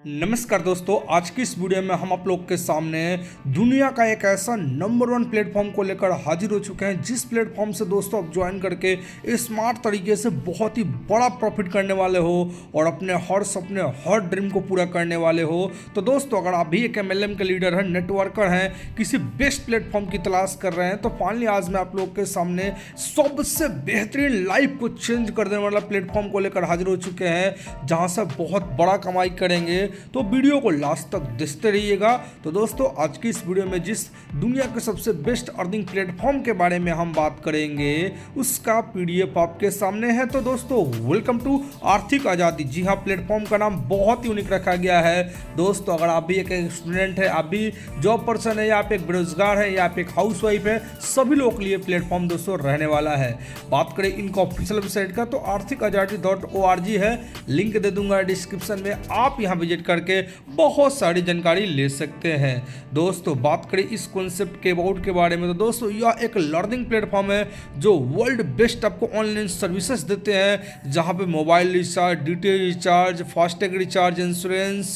नमस्कार दोस्तों, आज की इस वीडियो में हम आप लोग के सामने दुनिया का एक ऐसा नंबर 1 प्लेटफॉर्म को लेकर हाजिर हो चुके हैं जिस प्लेटफॉर्म से दोस्तों आप ज्वाइन करके स्मार्ट तरीके से बहुत ही बड़ा प्रॉफिट करने वाले हो और अपने हर सपने हर ड्रीम को पूरा करने वाले हो। तो दोस्तों अगर आप भी एक MLM के लीडर हैं, नेटवर्कर हैं, किसी बेस्ट प्लेटफॉर्म की तलाश कर रहे हैं तो फाइनली आज मैं आप लोग के सामने सबसे बेहतरीन लाइफ को चेंज कर देने वाला प्लेटफॉर्म को लेकर हाजिर हो चुके हैं जहाँ से बहुत बड़ा कमाई करेंगे। तो वीडियो को लास्ट तक देखते रहिएगा। तो दोस्तों आज की इस वीडियो में जिस दुनिया के सबसे बेस्ट अर्निंग प्लेटफॉर्म के बारे में हम बात करेंगे उसका PDF आपके सामने है। तो दोस्तों वेलकम टू आर्थिक आज़ादी। जी हाँ, प्लेटफॉर्म का नाम बहुत ही यूनिक रखा गया है। दोस्तों अगर आप भी एक स्टूडेंट है, आप भी जॉब पर्सन है, या आप एक बेरोजगार है, या आप एक हाउसवाइफ है, सभी लोगों के लिए प्लेटफॉर्म दोस्तों रहने वाला है। बात करें इनका ऑफिशियल वेबसाइट का तो arthikazadi.org है, लिंक दे दूंगा डिस्क्रिप्शन में, आप यहाँ विजिट करके बहुत सारी जानकारी ले सकते हैं। दोस्तों बात करें इस कॉन्सेप्ट के अबाउट के बारे में तो दोस्तों यह एक लर्निंग प्लेटफॉर्म है जो वर्ल्ड बेस्ट आपको ऑनलाइन सर्विसेज देते हैं, जहां पे mobile recharge, DTH recharge, FASTag recharge, insurance,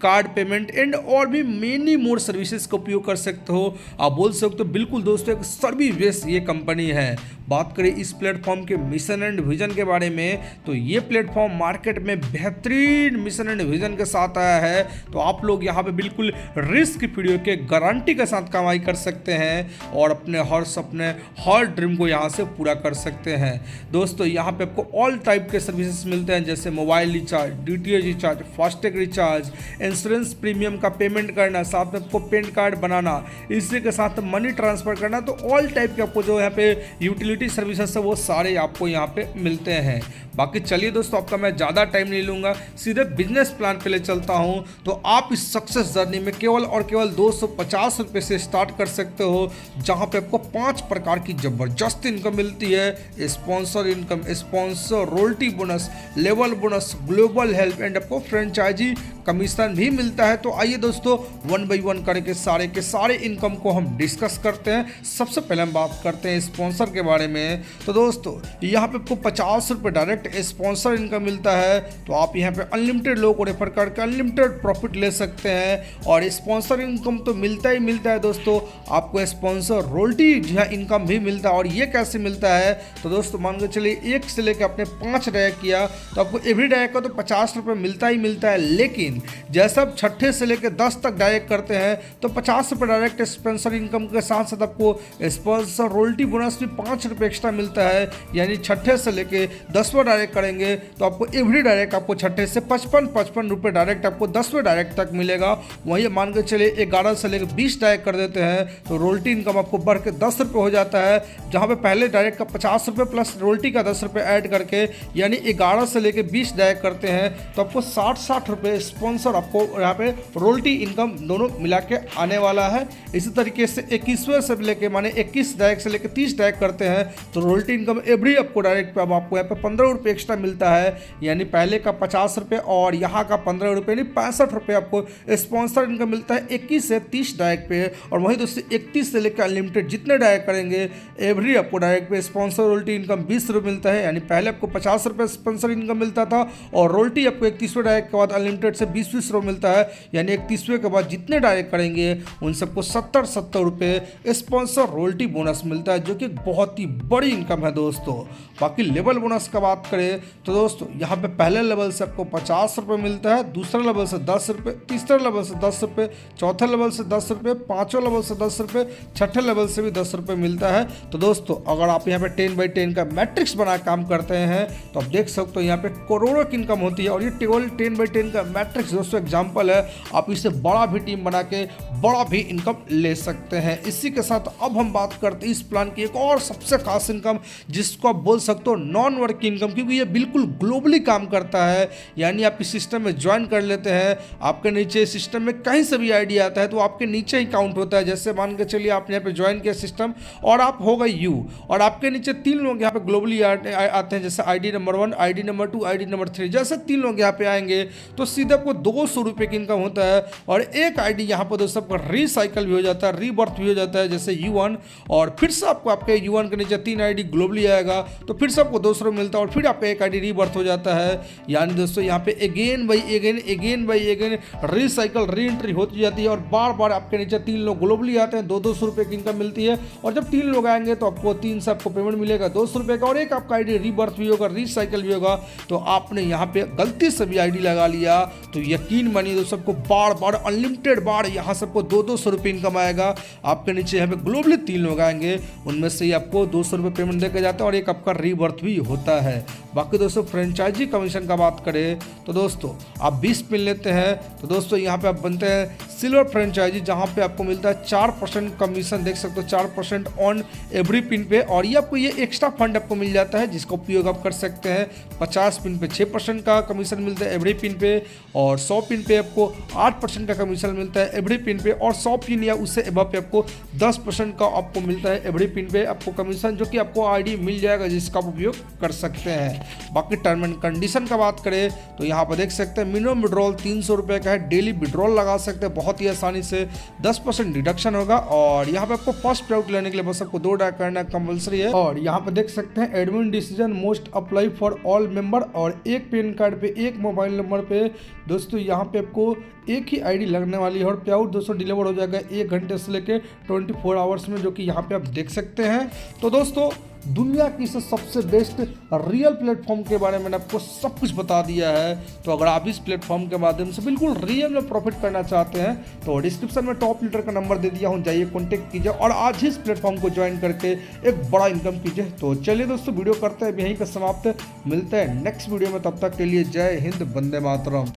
card payment and और भी मेनी मोर सर्विसेज का उपयोग कर सकते हो। आप बोल सकते हो बिल्कुल दोस्तों एक सर्विस बेस्ड ये कंपनी है। बात करें इस प्लेटफॉर्म के मिशन एंड विजन के बारे में तो ये प्लेटफॉर्म मार्केट में बेहतरीन मिशन एंड विजन के साथ आया है। तो आप लोग यहाँ पे बिल्कुल रिस्क फ्री के गारंटी के साथ कमाई कर सकते हैं और अपने हर सपने हर ड्रीम को यहाँ से पूरा कर सकते हैं। दोस्तों यहाँ पे आपको ऑल टाइप के सर्विसेज मिलते हैं जैसे mobile recharge, DTH recharge, FASTag recharge, insurance premium का पेमेंट करना, साथ में आपको पैन कार्ड बनाना, इसी के साथ मनी ट्रांसफर करना। तो ऑल टाइप के आपको जो यहाँ पे यूटिलिटी सर्विसेज है वो सारे आपको यहाँ पे मिलते हैं। बाकी चलिए दोस्तों आपका मैं ज़्यादा टाइम नहीं लूँगा, सीधे बिजनेस प्लान पे ले चलता हूँ। तो आप इस सक्सेस जर्नी में केवल और केवल 250 रुपये से स्टार्ट कर सकते हो, जहाँ पे आपको 5 प्रकार की ज़बरदस्त इनकम मिलती है। Sponsor income, sponsor, royalty bonus, level bonus, global help and आपको फ्रेंचाइजी कमीशन भी मिलता है। तो आइए दोस्तों 1 बाई 1 करके सारे के सारे इनकम को हम डिस्कस करते हैं। सबसे पहले हम बात करते हैं स्पॉन्सर के बारे में। तो दोस्तों यहाँ पे आपको 50 रुपये डायरेक्ट स्पॉन्सर इनकम मिलता है। तो आप यहाँ पे अनलिमिटेड लोगों को रेफर करके अनलिमिटेड प्रॉफिट ले सकते हैं और स्पॉन्सर इनकम तो मिलता ही मिलता है। दोस्तों आपको स्पॉन्सर रॉयल्टी इनकम भी मिलता है। और ये कैसे मिलता है तो दोस्तों मान के चलिए 1 से लेकर आपने 5 डायरेक्ट किया तो आपको एवरी डायरेक्ट का तो 50 रुपये मिलता ही मिलता है। लेकिन जैसे आप 6 से लेकर 10 तक डायरेक्ट करते हैं तो 50 रुपये डायरेक्ट स्पॉन्सर इनकम के साथ साथ आपको स्पॉन्सर रॉयल्टी बोनस भी 5 रुपये एक्स्ट्रा मिलता है। यानी 6 से लेकर 10वां डायरेक्ट करेंगे तो आपको एवरी डायरेक्ट आपको 6 से 55 रुपये डायरेक्ट आपको 10वें डायरेक्ट तक मिलेगा। वहीं मान के चलिए 11 से लेकर 20 डायरेक्ट कर देते हैं तो रॉयल्टी इनकम आपको बढ़ के 10 रुपये हो जाता है, जहाँ पे पहले डायरेक्ट का 50 रुपये प्लस रॉयल्टी का 10 रुपये ऐड करके यानी 11 से लेकर 20 डायरेक्ट करते हैं तो आपको 60 रुपये स्पॉन्सर आपको यहाँ पे रॉयल्टी इनकम दोनों मिला के आने वाला है। इसी तरीके से 21वें से लेके माने 21 डायरेक्ट से लेकर 30 डायरेक्ट करते हैं तो रॉयल्टी इनकम एवरी आपको डायरेक्ट पे अब आपको यहाँ पे 15 रुपये एक्स्ट्रा मिलता है। यानी पहले का 50 रुपये और यहाँ का 15 रुपये यानी 65 रुपये आपको स्पॉन्सर इनकम मिलता है 21 से 30 डायरेक्ट पे। और वहीं दोस्तों 31 से लेकर अनलिमिटेड जितने डायरेक्ट करेंगे एवरी आपको डायरेक्ट पे स्पॉन्सर रॉयल्टी इनकम 20 रुपये मिलता है। यानी पहले आपको 50 रुपये स्पॉन्सर इनकम मिलता था और रॉयल्टी आपको 31वें डायरेक्ट के बाद अनलिमिटेड से 20 रुपये मिलता है। यानी 31वें के बाद जितने डायरेक्ट करेंगे उन सबको 70 रुपये स्पॉन्सर रॉयल्टी बोनस मिलता है, जो कि बहुत ही बड़ी इनकम है दोस्तों। बाकी लेवल बोनस का बात करें तो दोस्तों यहाँ पे पहले लेवल से आपको 50 रुपये मिलता है, दूसरे लेवल से 10 रुपये, तीसरे लेवल से 10 रुपये, चौथे लेवल से 10 रुपये, 5वें लेवल से 10 रुपये, 6ठे लेवल से भी 10 रुपये मिलता है। तो दोस्तों अगर आप यहाँ पे 10 बाई 10 का मैट्रिक्स बना काम करते हैं तो आप देख सकते हो यहाँ पे करोड़ों की इनकम होती है। और ये केवल 10 बाई 10 का मैट्रिक्स दोस्तों एग्जाम्पल है, आप इससे बड़ा भी टीम बना के बड़ा भी इनकम ले सकते हैं। इसी के साथ अब हम बात करते हैं इस प्लान की एक और सबसे खास इनकम जिसको आप बोल सकते हो नॉन वर्क की इनकम, क्योंकि ये बिल्कुल ग्लोबली काम करता है। यानी आप इस सिस्टम में ज्वाइन कर लेते हैं, आपके नीचे सिस्टम में कहीं से भी आईडी आता है तो आपके नीचे ही काउंट होता है। जैसे मान के चलिए आपने यहाँ पे ज्वाइन किया सिस्टम और आप हो गए यू और आपके नीचे 3 लोग यहाँ पे ग्लोबली आते हैं, जैसे ID number 1, ID number 2, ID number 3। जैसे 3 लोग यहाँ पे आएंगे तो सीधे आपको 200 रुपये की इनकम होता है और एक ID यहाँ पर दोस्तों आपका रिसाइकल भी हो जाता है, रीबर्थ भी हो जाता है, जैसे U1, और फिर से आपको आपके U1 के नीचे 3 आईडी ग्लोबली आएगा तो फिर से आपको 200 मिलता है और फिर आपका एक आईडी रीबर्थ हो जाता है। यानी दोस्तों यहाँ पे again by again recycle re entry होती जाती है और बार बार आपके नीचे 3 लोग ग्लोबली आते हैं, 200 रुपये की इनकम मिलती है। और जब 3 लोग आएंगे तो आपको 3 से आपको पेमेंट मिलेगा 200 रुपये का, और एक आपका आईडी रीबर्थ भी होगा, रिसाइकल भी होगा। तो आपने यहाँ पे गलती से भी आईडी लगा लिया तो यकीन मानिए दोस्तों सबको बार बार अनलिमिटेड बार यहाँ सबको 200 रुपये इनकम आएगा। आपके नीचे यहाँ पे ग्लोबली 3 लोग आएंगे, उनमें से ही आपको 200 रुपये पेमेंट देके जाता है और एक आपका रीबर्थ भी होता है। बाकी दोस्तों फ्रेंचाइजी कमीशन का बात करें तो दोस्तों आप 20 पिन लेते हैं तो दोस्तों यहाँ पे आप बनते हैं सिल्वर फ्रेंचाइजी, जहाँ पे आपको मिलता है 4% कमीशन, देख सकते हो 4% ऑन एवरी पिन पे। और ये आपको ये एक्स्ट्रा फंड आपको मिल जाता है जिसका उपयोग आप कर सकते हैं। 50 पिन पे 6% का कमीशन मिलता है एवरी पिन पे, और 100 पिन पे आपको 8% का कमीशन मिलता है एवरी पिन पे, और 100 पिन या उससे एबव पे आपको 10% का आपको मिलता है एवरी पिन पे आपको कमीशन, जो कि आपको आईडी मिल जाएगा जिसका आप उपयोग कर सकते हैं। बाकी टर्म एंड कंडीशन का बात करें तो यहाँ पर देख सकते हैं मिनिमम विड्रॉल 300 रुपये का है, डेली विड्रॉल लगा सकते हैं बहुत ही आसानी से, 10% डिडक्शन होगा। और यहाँ पे आपको फर्स्ट पे आउट लेने के लिए बस आपको 2 डायल करना कंपलसरी है। और यहाँ पे देख सकते हैं admin decision most apply for all member, और एक पैन कार्ड पे एक मोबाइल नंबर पे दोस्तों यहाँ पे आपको एक ही आईडी लगने वाली है, और पे आउट दोस्तों डिलीवर हो जाएगा 1 घंटे से लेके 24 आवर्स में, जो कि यहाँ पे आप देख सकते हैं। तो दोस्तों दुनिया की सबसे बेस्ट रियल प्लेटफॉर्म के बारे में मैंने आपको सब कुछ बता दिया है। तो अगर आप इस प्लेटफॉर्म के माध्यम से बिल्कुल रियल में प्रॉफिट करना चाहते हैं तो डिस्क्रिप्शन में टॉप लीडर का नंबर दे दिया हूँ, जाइए कॉन्टेक्ट कीजिए और आज ही इस प्लेटफॉर्म को ज्वाइन करके एक बड़ा इनकम कीजिए। तो चलिए दोस्तों वीडियो करते हैं यहीं पर समाप्त, मिलते हैं नेक्स्ट वीडियो में, तब तक के लिए जय हिंद, वंदे मातरम।